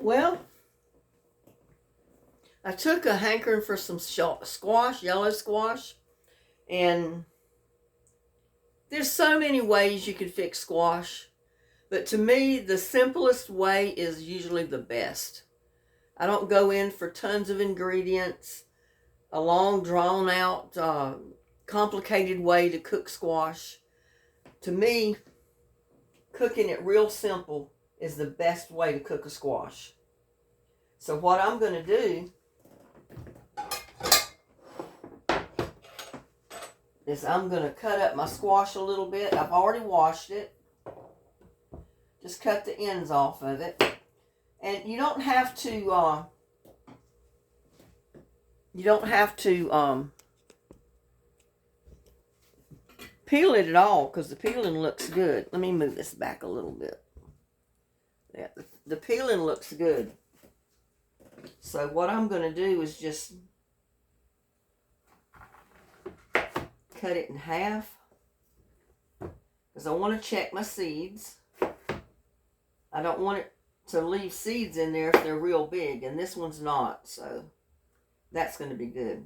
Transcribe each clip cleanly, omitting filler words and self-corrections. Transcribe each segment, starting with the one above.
Well, I took a hankering for some squash, yellow squash, and there's so many ways you can fix squash, but to me, the simplest way is usually the best. I don't go in for tons of ingredients, a long, drawn out, complicated way to cook squash. To me, cooking it real simple is the best way to cook a squash. So what I'm going to do is I'm going to cut up my squash a little bit. I've already washed it. Just cut the ends off of it. And you don't have to peel it at all, because the peeling looks good. Let me move this back a little bit. Yeah, the peeling looks good. So what I'm going to do is just cut it in half, because I want to check my seeds. I don't want it to leave seeds in there if they're real big, and this one's not, so that's going to be good.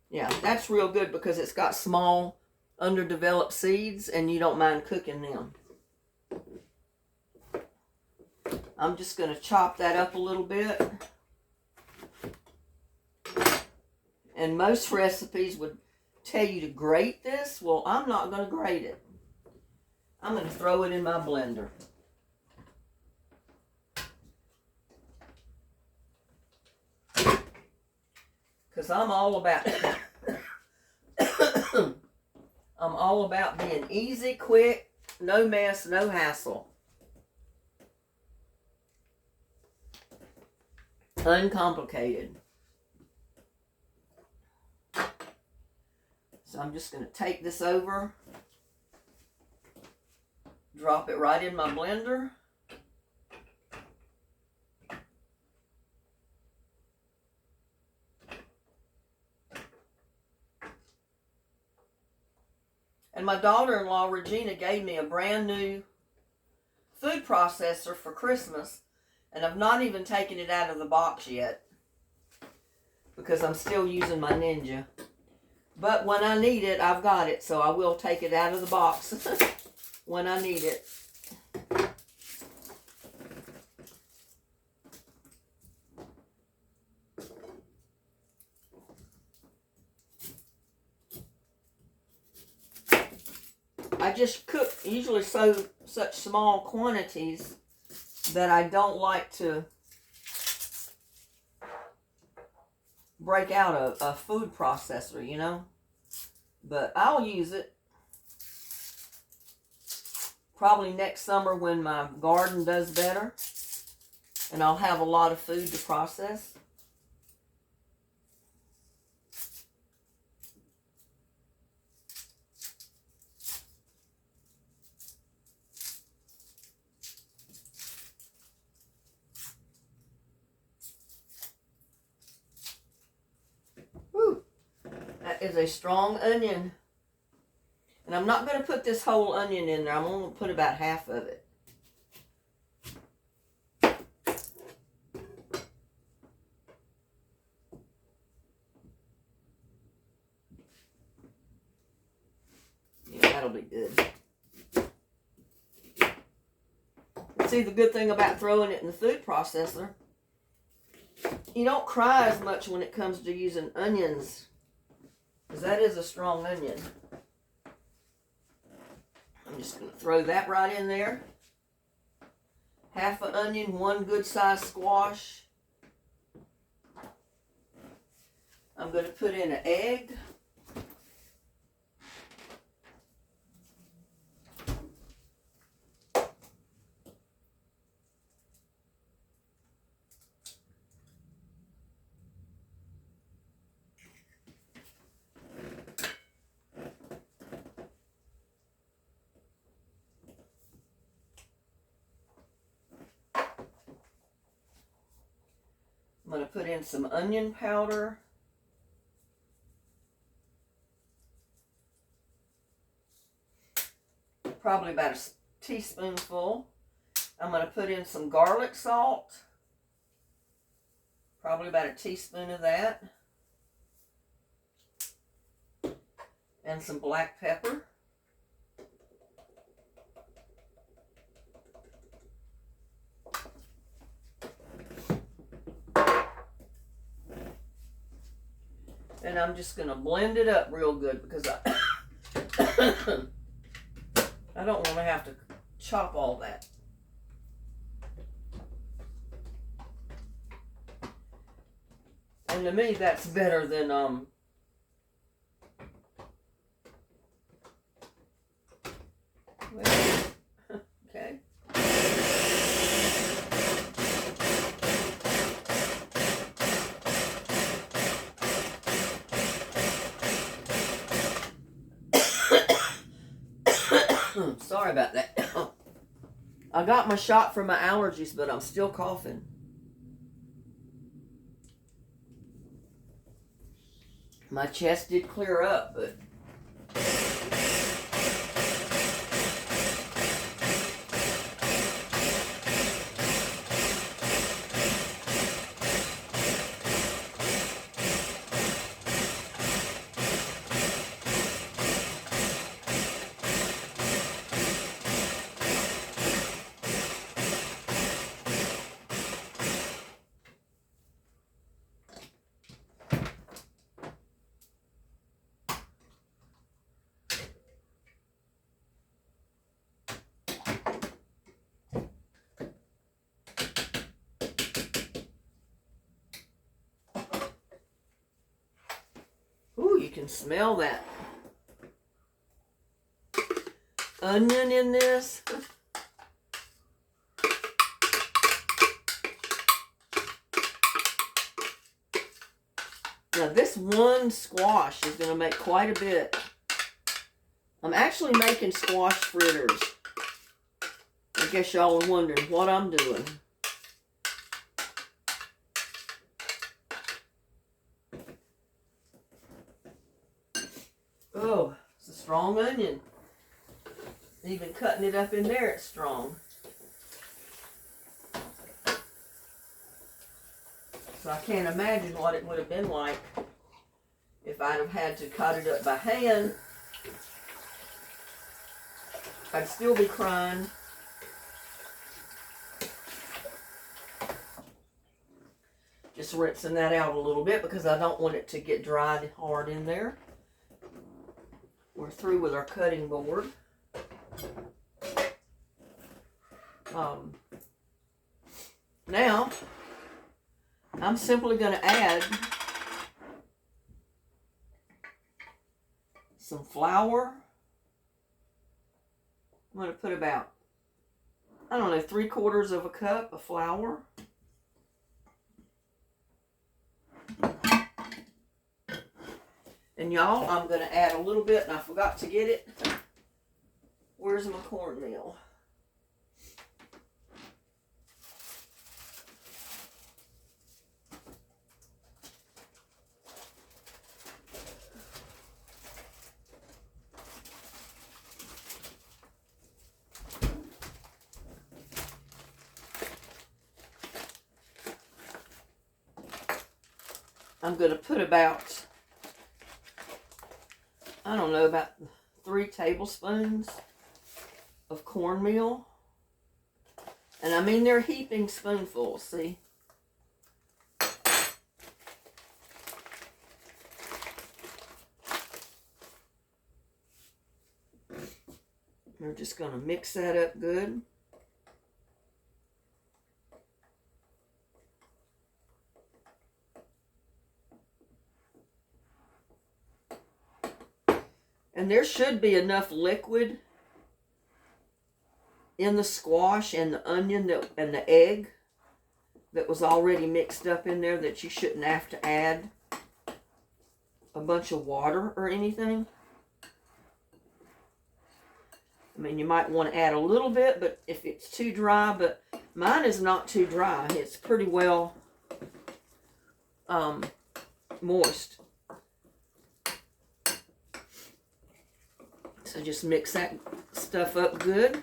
Yeah, that's real good because it's got small, underdeveloped seeds, and you don't mind cooking them. I'm just going to chop that up a little bit. And most recipes would tell you to grate this. Well, I'm not going to grate it. I'm going to throw it in my blender. Because I'm all about I'm all about being easy, quick, no mess, no hassle. Uncomplicated. So I'm just going to take this over, drop it right in my blender. And my daughter-in-law, Regina, gave me a brand new food processor for Christmas. And I've not even taken it out of the box yet, because I'm still using my Ninja. But when I need it, I've got it. So I will take it out of the box when I need it. I just cook usually such small quantities that I don't like to break out a food processor, you know. But I'll use it probably next summer when my garden does better and I'll have a lot of food to process. That is a strong onion. And I'm not going to put this whole onion in there. I'm only going to put about half of it. Yeah, that'll be good. See, the good thing about throwing it in the food processor, you don't cry as much when it comes to using onions, because that is a strong onion. I'm just going to throw that right in there. Half an onion, one good sized squash. I'm going to put in an egg. I'm going to put in some onion powder. probably about a teaspoonful. I'm going to put in some garlic salt, probably about a teaspoon of that, and some black pepper. And I'm just going to blend it up real good because I don't want to have to chop all that. And to me, that's better than, okay. Sorry about that. I got my shot for my allergies, but I'm still coughing. My chest did clear up, but you can smell that onion in this. Now this one squash is going to make quite a bit. I'm actually making squash fritters. I guess y'all are wondering what I'm doing. Oh, it's a strong onion. Even cutting it up in there, it's strong. So I can't imagine what it would have been like if I'd have had to cut it up by hand. I'd still be crying. Just rinsing that out a little bit because I don't want it to get dried hard in there. We're through with our cutting board. Now, I'm simply going to add some flour. I'm going to put about, I don't know, 3/4 of a cup of flour. And y'all, I'm going to add a little bit, and I forgot to get it. Where's my cornmeal? I'm going to put about, I don't know, about 3 tablespoons of cornmeal. And I mean, they're heaping spoonfuls, see? We're just going to mix that up good. And there should be enough liquid in the squash and the onion and the egg that was already mixed up in there that you shouldn't have to add a bunch of water or anything. I mean, you might want to add a little bit, but if it's too dry, but mine is not too dry. It's pretty well moist. So just mix that stuff up good.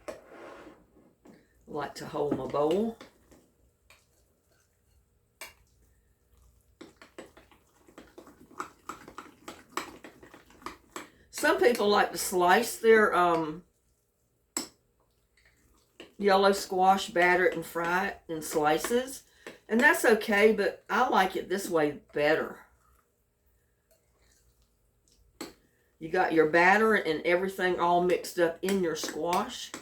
I like to hold my bowl. Some people like to slice their yellow squash, batter it and fry it in slices. And that's okay, but I like it this way better. You got your batter and everything all mixed up in your squash.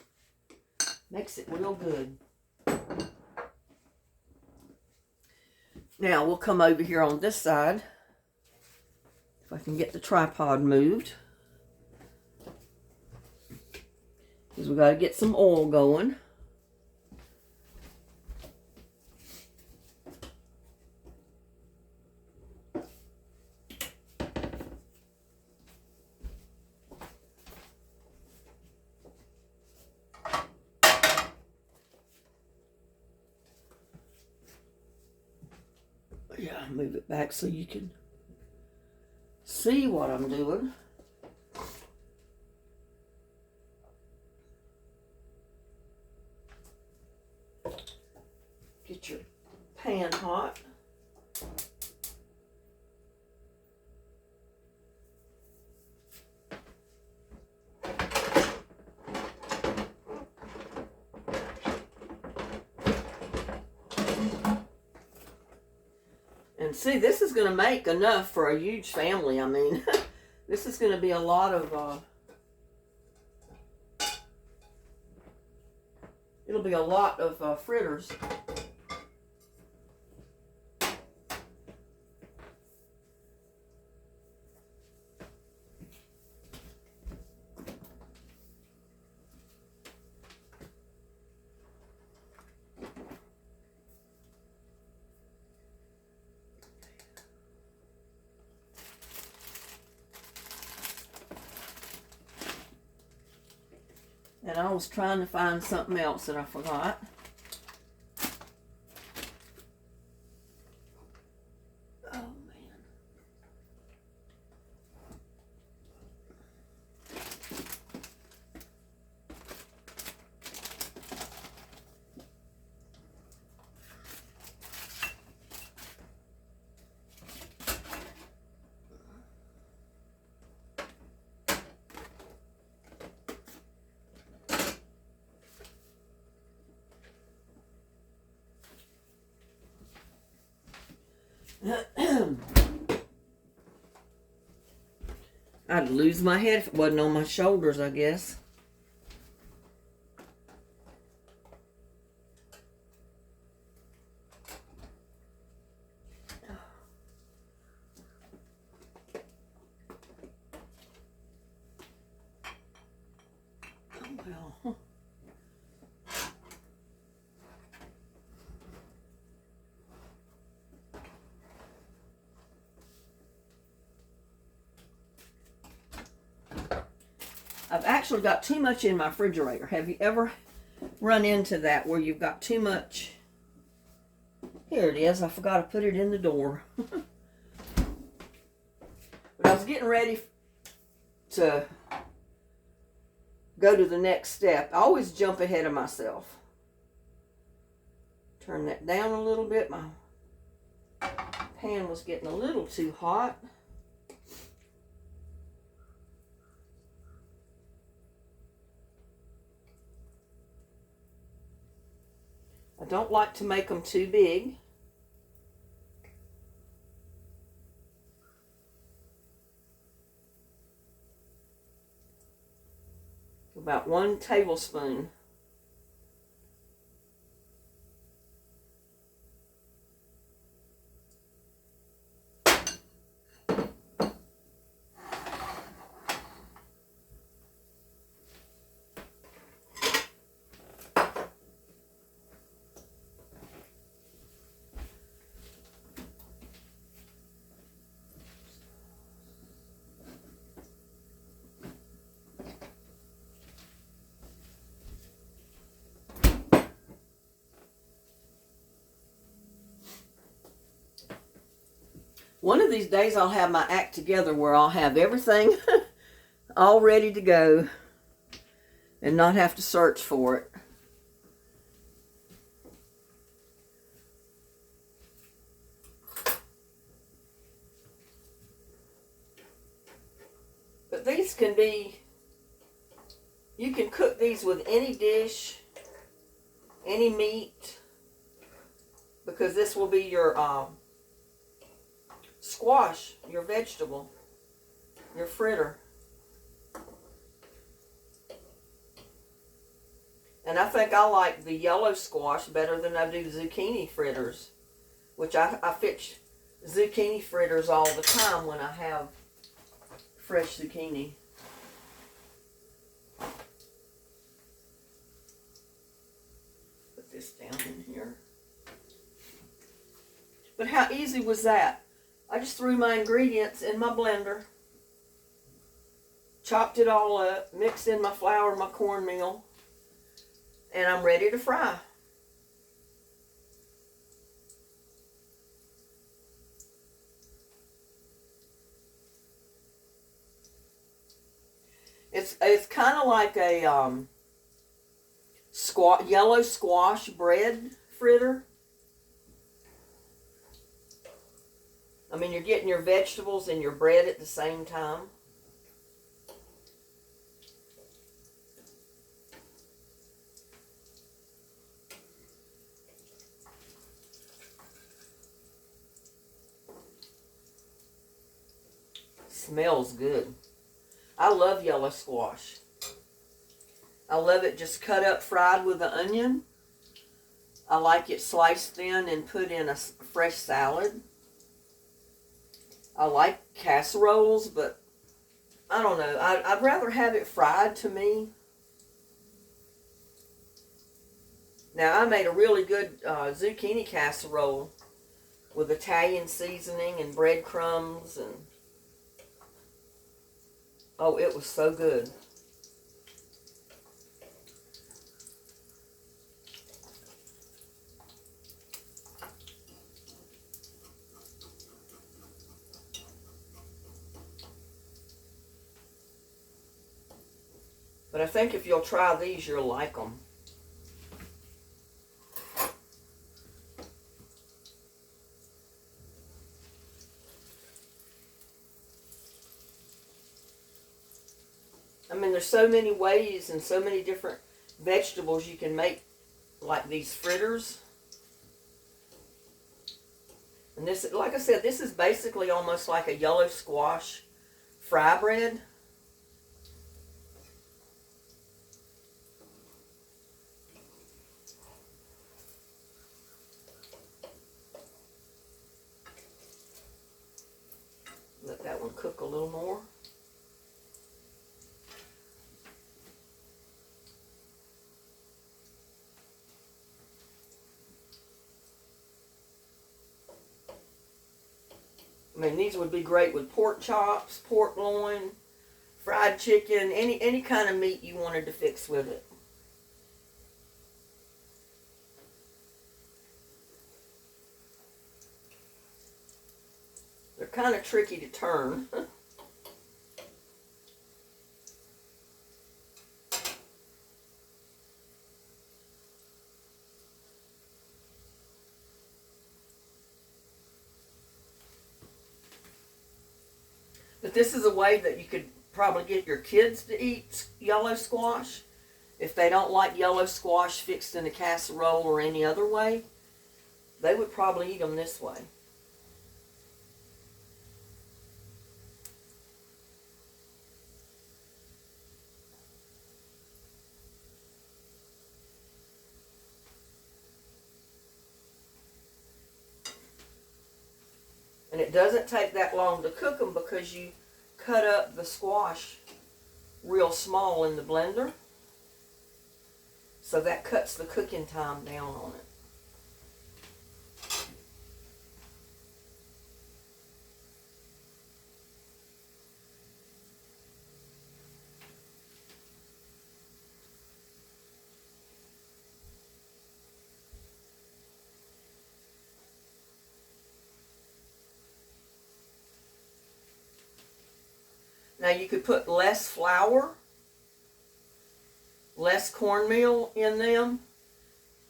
Makes it real good. Now we'll come over here on this side. If I can get the tripod moved. Because we got to get some oil going. Yeah, move it back so you can see what I'm doing. Get your pan hot. And see, this is going to make enough for a huge family. I mean, this is going to be a lot of, it'll be a lot of fritters. And I was trying to find something else that I forgot. Oh, man. I'd lose my head if it wasn't on my shoulders, I guess. Oh, well. I've actually got too much in my refrigerator. Have you ever run into that where you've got too much? Here it is. I forgot to put it in the door. But I was getting ready to go to the next step. I always jump ahead of myself. Turn that down a little bit. My pan was getting a little too hot. I don't like to make them too big. About 1 tablespoon. One of these days I'll have my act together where I'll have everything all ready to go and not have to search for it. But these can be, you can cook these with any dish, any meat, because this will be your squash, your vegetable, your fritter. And I think I like the yellow squash better than I do zucchini fritters, which I fix zucchini fritters all the time when I have fresh zucchini. Put this down in here. But how easy was that? I just threw my ingredients in my blender, chopped it all up, mixed in my flour, my cornmeal, and I'm ready to fry. It's kind of like a yellow squash bread fritter. I mean, you're getting your vegetables and your bread at the same time. Smells good. I love yellow squash. I love it just cut up fried with the onion. I like it sliced thin and put in a fresh salad. I like casseroles, but I don't know. I'd rather have it fried to me. Now, I made a really good zucchini casserole with Italian seasoning and breadcrumbs, and oh, it was so good. But I think if you'll try these, you'll like them. I mean, there's so many ways and so many different vegetables you can make like these fritters. And this, like I said, this is basically almost like a yellow squash fry bread. Let that one cook a little more. I mean, these would be great with pork chops, pork loin, fried chicken, any kind of meat you wanted to fix with it. They're kind of tricky to turn. But this is a way that you could probably get your kids to eat yellow squash. If they don't like yellow squash fixed in a casserole or any other way, they would probably eat them this way. And it doesn't take that long to cook them because you cut up the squash real small in the blender. So that cuts the cooking time down on it. Now you could put less flour, less cornmeal in them,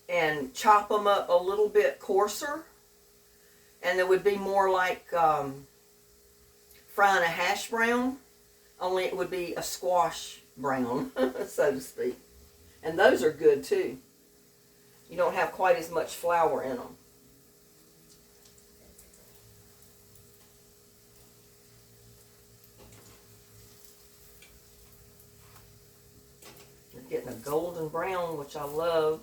and chop them up a little bit coarser, and it would be more like frying a hash brown, only it would be a squash brown, so to speak. And those are good too. You don't have quite as much flour in them. They're getting a golden brown, which I love.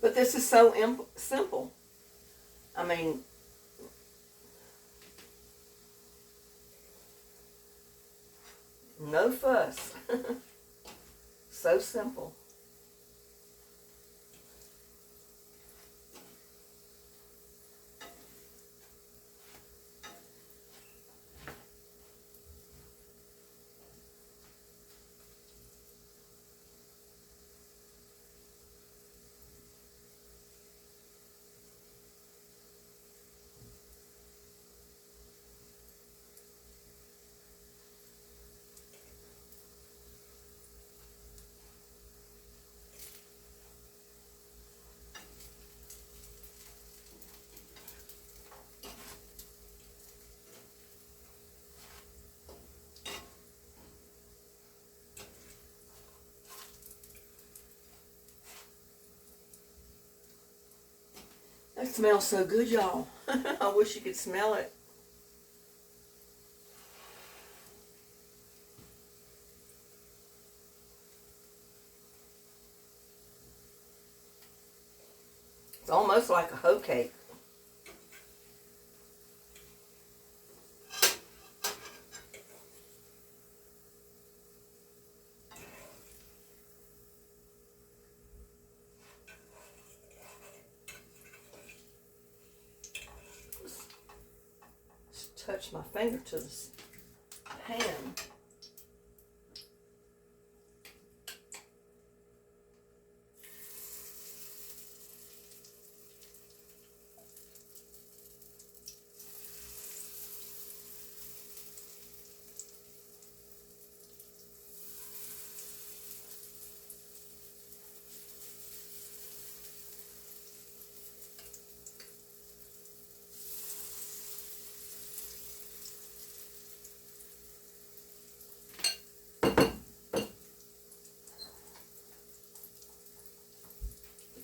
But this is so simple. I mean, no fuss. So simple. That smells so good, y'all. I wish you could smell it. It's almost like a hoe cake. Just touch my finger to this pan.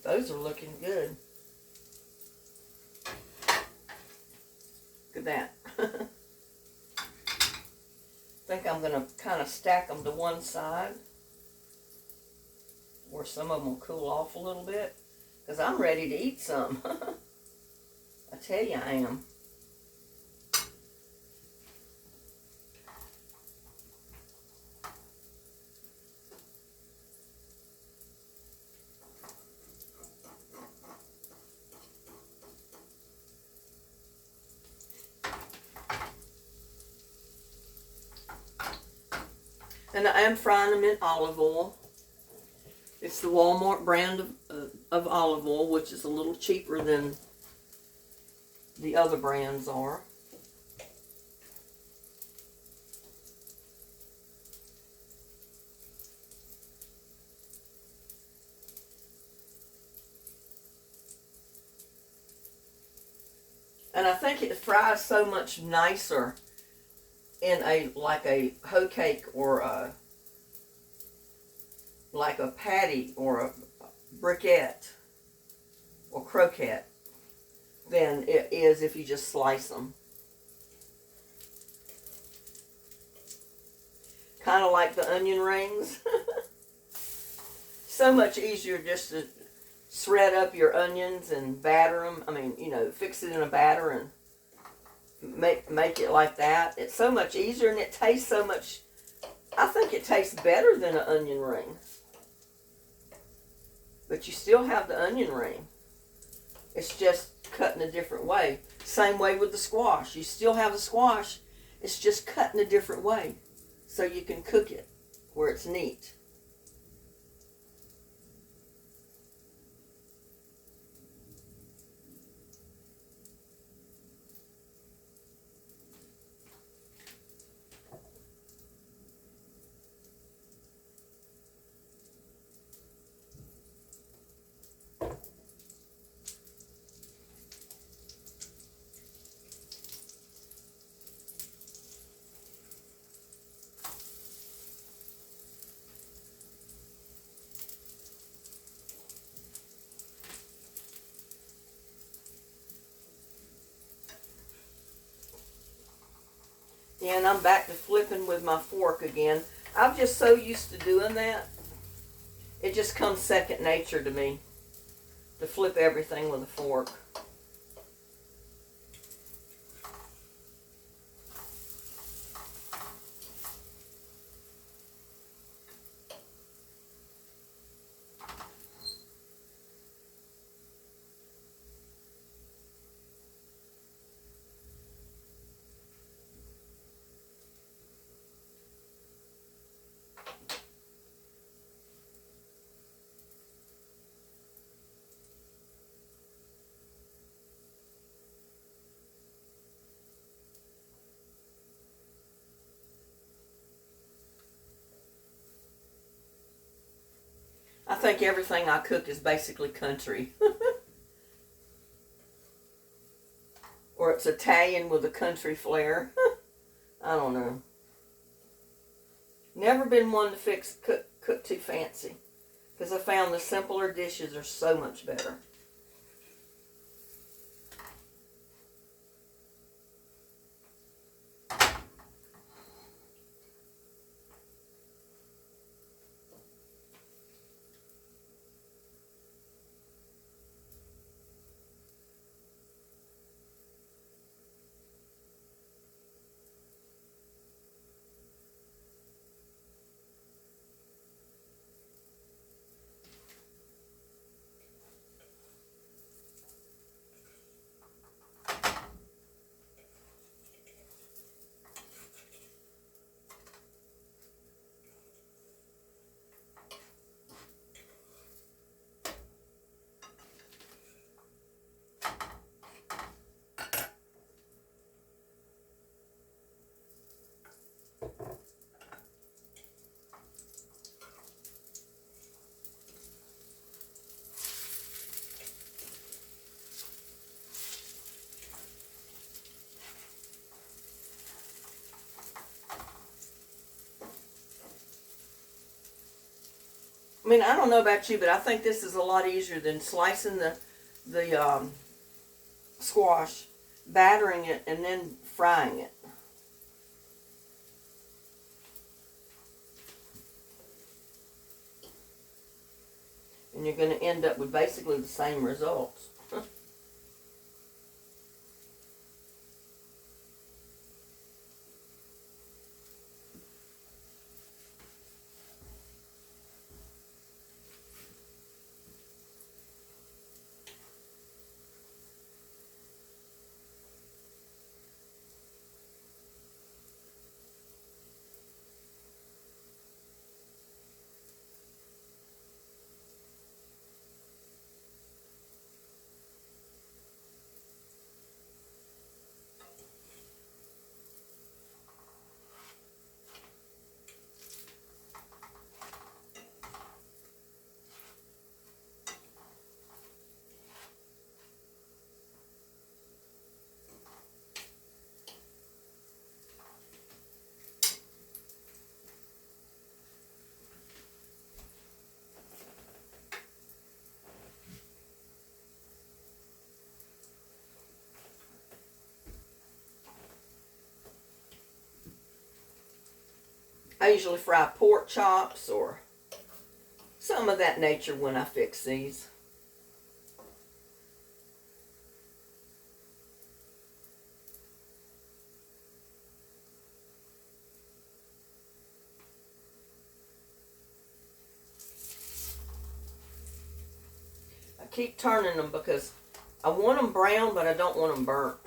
Those are looking good. Look at that. I think I'm going to kind of stack them to one side where some of them will cool off a little bit, because I'm ready to eat some. I tell you I am. And I am frying them in olive oil. It's the Walmart brand of olive oil, which is a little cheaper than the other brands are. And I think it fries so much nicer in like a hoe cake or like a patty or a briquette or croquette than it is if you just slice them. Kind of like the onion rings. So much easier just to shred up your onions and batter them. I mean, you know, fix it in a batter and make it like that. It's so much easier, and it tastes so much. I think it tastes better than an onion ring. But you still have the onion ring. It's just cut in a different way. Same way with the squash. You still have the squash. It's just cut in a different way. So you can cook it where it's neat. Yeah, and I'm back to flipping with my fork again. I'm just so used to doing that. It just comes second nature to me to flip everything with a fork. I think everything I cook is basically country. Or it's Italian with a country flair. I don't know. Never been one to cook too fancy. Because I found the simpler dishes are so much better. I mean, I don't know about you, but I think this is a lot easier than slicing the squash, battering it, and then frying it. And you're going to end up with basically the same results. I usually fry pork chops or some of that nature when I fix these. I keep turning them because I want them brown, but I don't want them burnt.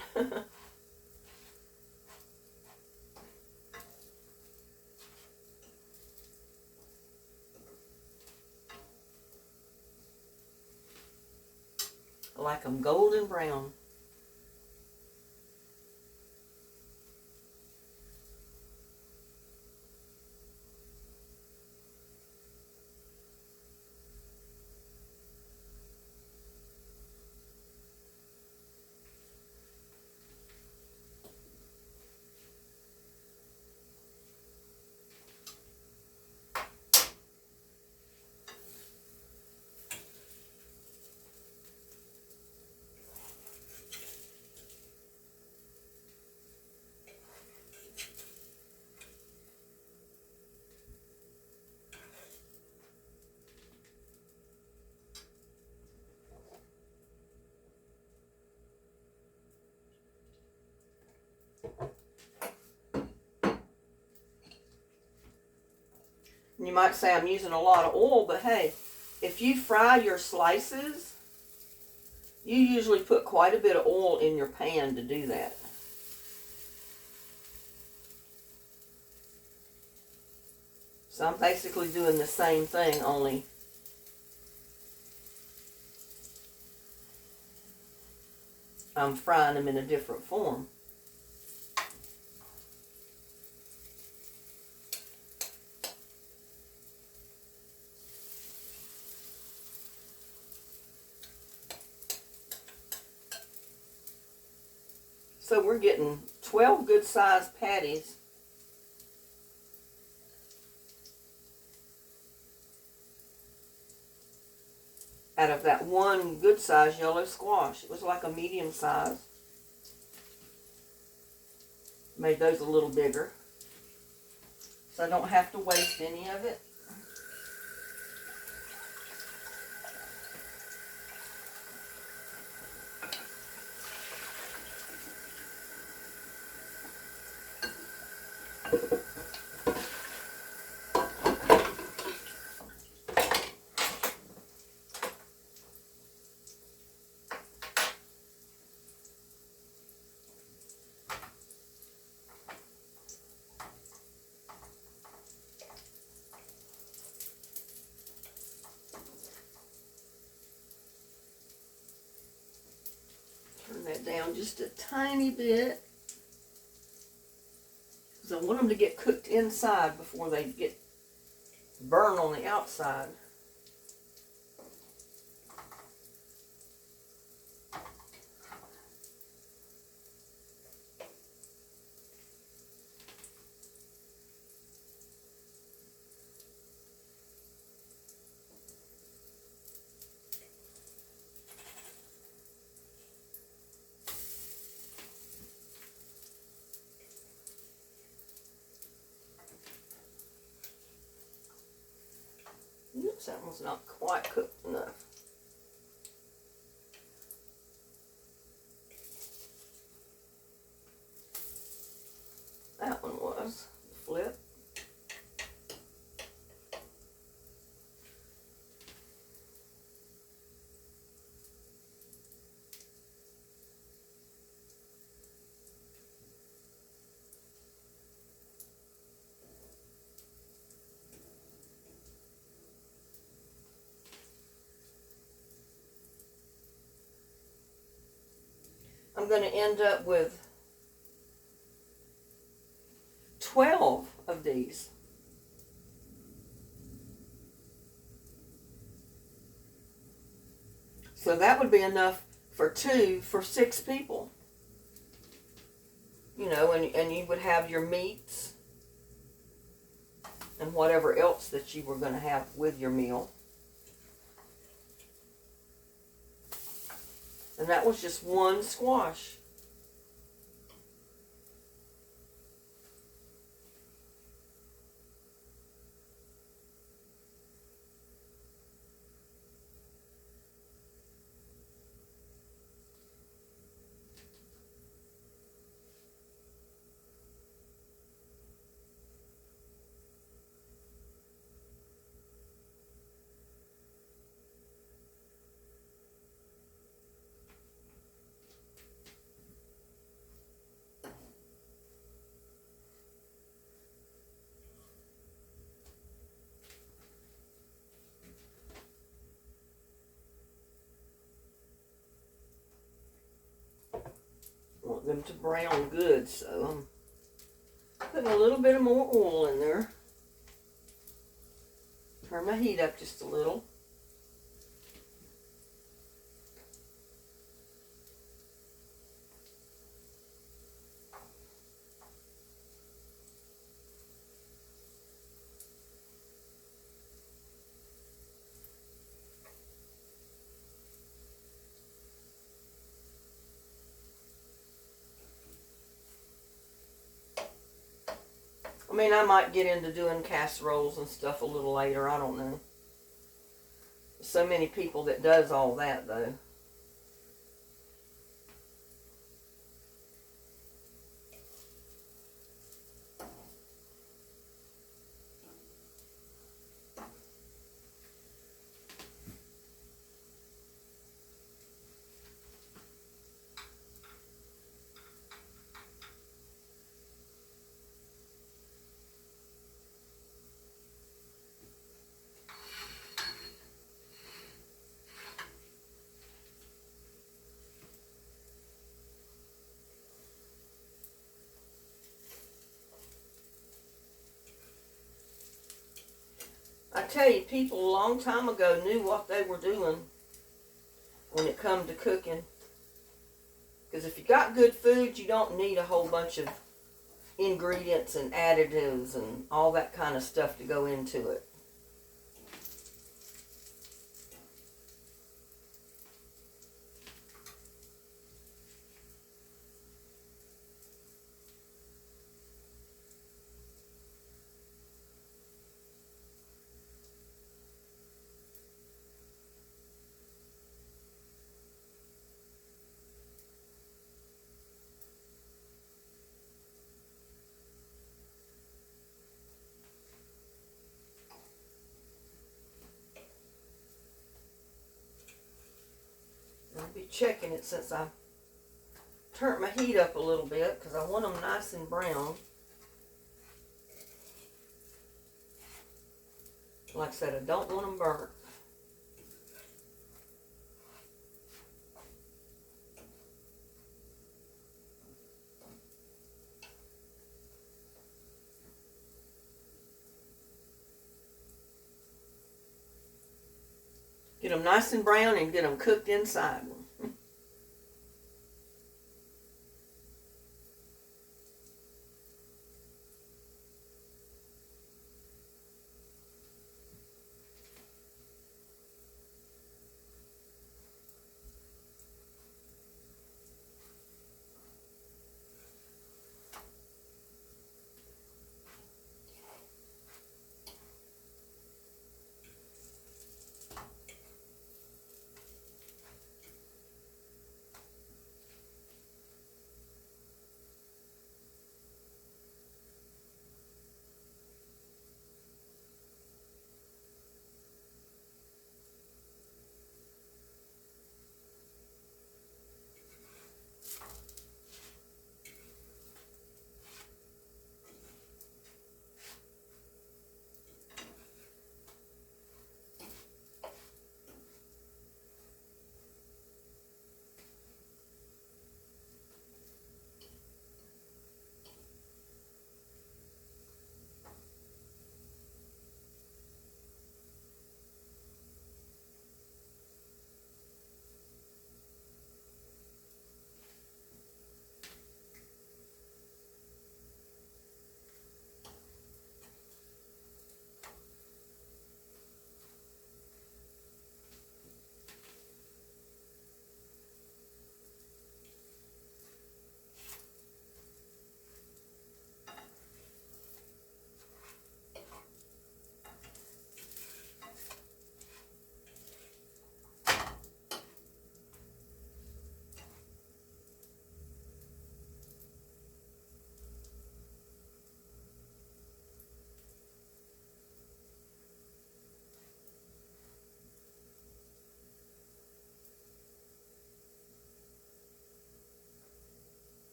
I like them golden brown. You might say I'm using a lot of oil, but hey, if you fry your slices, you usually put quite a bit of oil in your pan to do that. So I'm basically doing the same thing, only I'm frying them in a different form. So we're getting 12 good-sized patties out of that one good-sized yellow squash. It was like a medium size. Made those a little bigger, so I don't have to waste any of it. Turn that down just a tiny bit, because I want them to get cooked inside before they get burned on the outside. Oops, that one's not quite cooked enough. That one was. Flip. I'm going to end up with 12 of these. So that would be enough for 6 people. You know, and you would have your meats and whatever else that you were going to have with your meal. And that was just one squash. them to brown good, so I'm putting a little bit of more oil in there. Turn my heat up just a little. I mean, I might get into doing casseroles and stuff a little later. I don't know. There's so many people that does all that, though. I tell you, people a long time ago knew what they were doing when it come to cooking. Because if you got good food, you don't need a whole bunch of ingredients and additives and all that kind of stuff to go into it. I'll be checking it since I turned my heat up a little bit because I want them nice and brown. Like I said, I don't want them burnt. Get them nice and brown and get them cooked inside.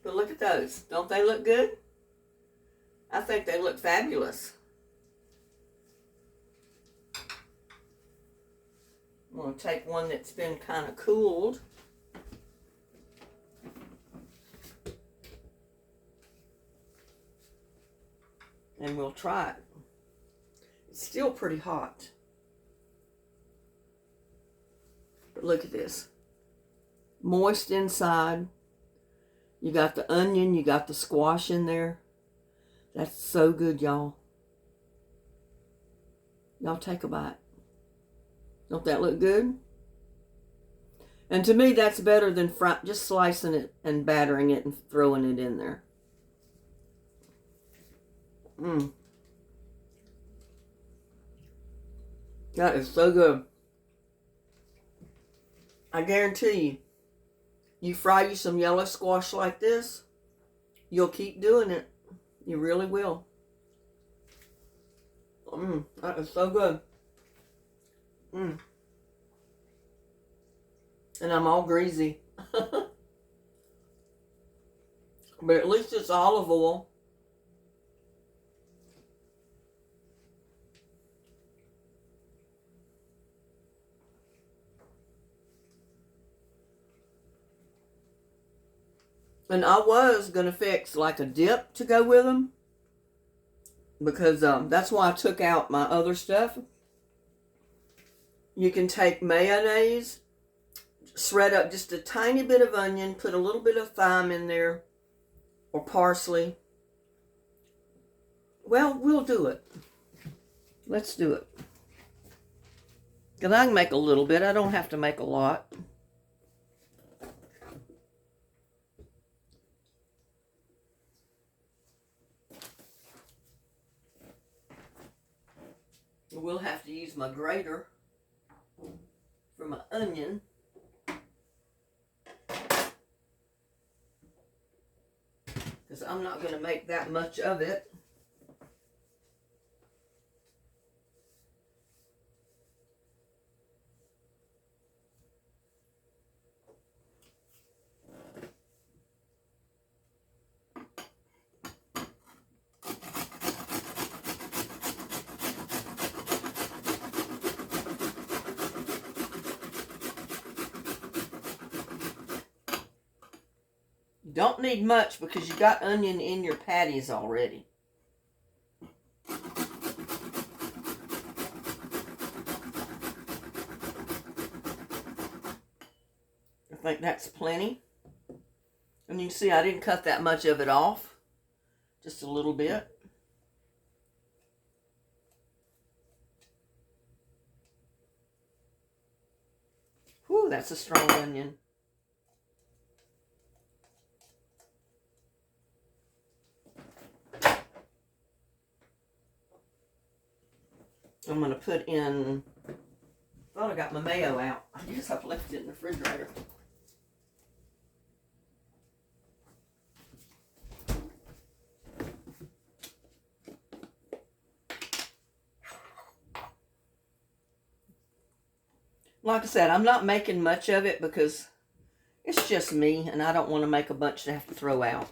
But look at those. Don't they look good? I think they look fabulous. I'm going to take one that's been kind of cooled. And we'll try it. It's still pretty hot. But look at this. Moist inside. You got the onion, you got the squash in there. That's so good, y'all. Y'all take a bite. Don't that look good? And to me, that's better than just slicing it and battering it and throwing it in there. That is so good. I guarantee you, you fry you some yellow squash like this, you'll keep doing it. You really will. That is so good. And I'm all greasy. But at least it's olive oil. And I was going to fix like a dip to go with them. Because that's why I took out my other stuff. You can take mayonnaise, shred up just a tiny bit of onion, put a little bit of thyme in there, or parsley. Well, we'll do it. Let's do it. Because I can make a little bit. I don't have to make a lot. We'll have to use my grater for my onion. Because I'm not going to make that much of it. You don't need much because you got onion in your patties already. I think that's plenty. And you can see I didn't cut that much of it off. Just a little bit. Whew, that's a strong onion. I'm going to put in, thought I got my mayo out. I guess I've left it in the refrigerator. Like I said, I'm not making much of it because it's just me and I don't want to make a bunch to have to throw out.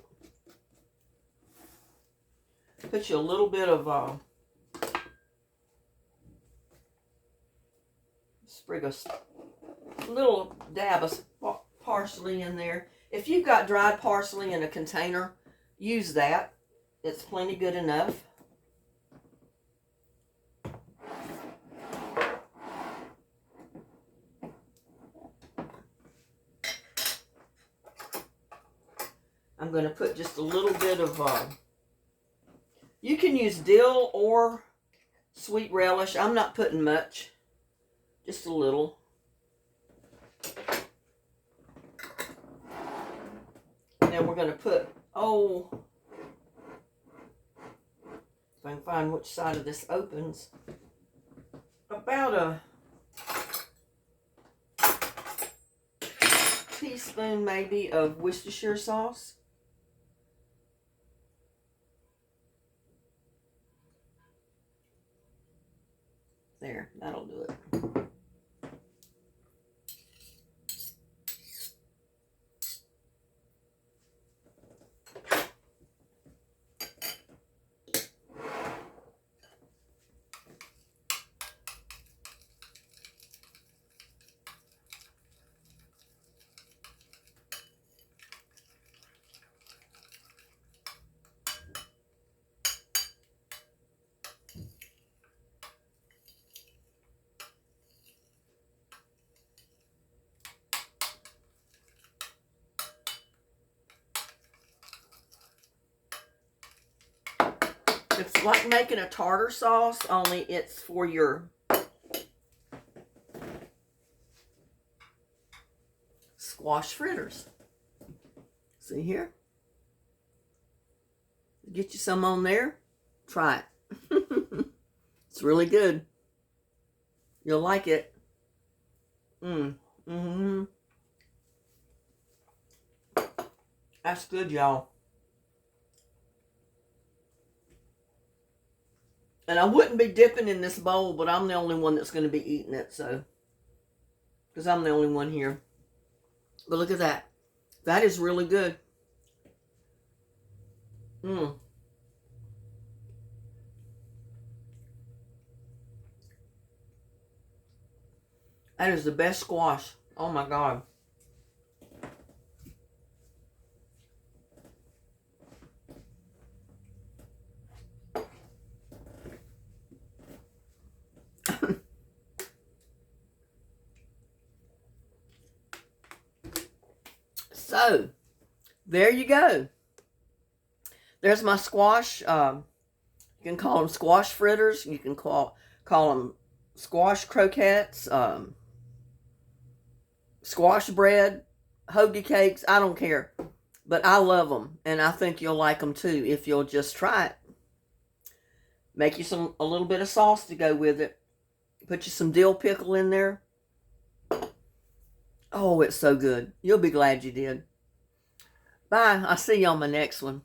Put you a little bit of sprig of little dab of parsley in there. If you've got dried parsley in a container, use that. It's plenty good enough. I'm going to put just a little bit of, you can use dill or sweet relish. I'm not putting much, just a little. And then we're going to put, if I can find which side of this opens, about a teaspoon maybe of Worcestershire sauce. There, that'll do it. It's like making a tartar sauce, only it's for your squash fritters. See here? Get you some on there. Try it. It's really good. You'll like it. That's good, y'all. And I wouldn't be dipping in this bowl, but I'm the only one that's going to be eating it, so. Because I'm the only one here. But look at that. That is really good. That is the best squash. Oh my God. So, there you go. There's my squash. You can call them squash fritters. You can call them squash croquettes, squash bread, hoagie cakes. I don't care. But I love them. And I think you'll like them too if you'll just try it. Make you a little bit of sauce to go with it. Put you some dill pickle in there. Oh, it's so good. You'll be glad you did. Bye. I'll see you on my next one.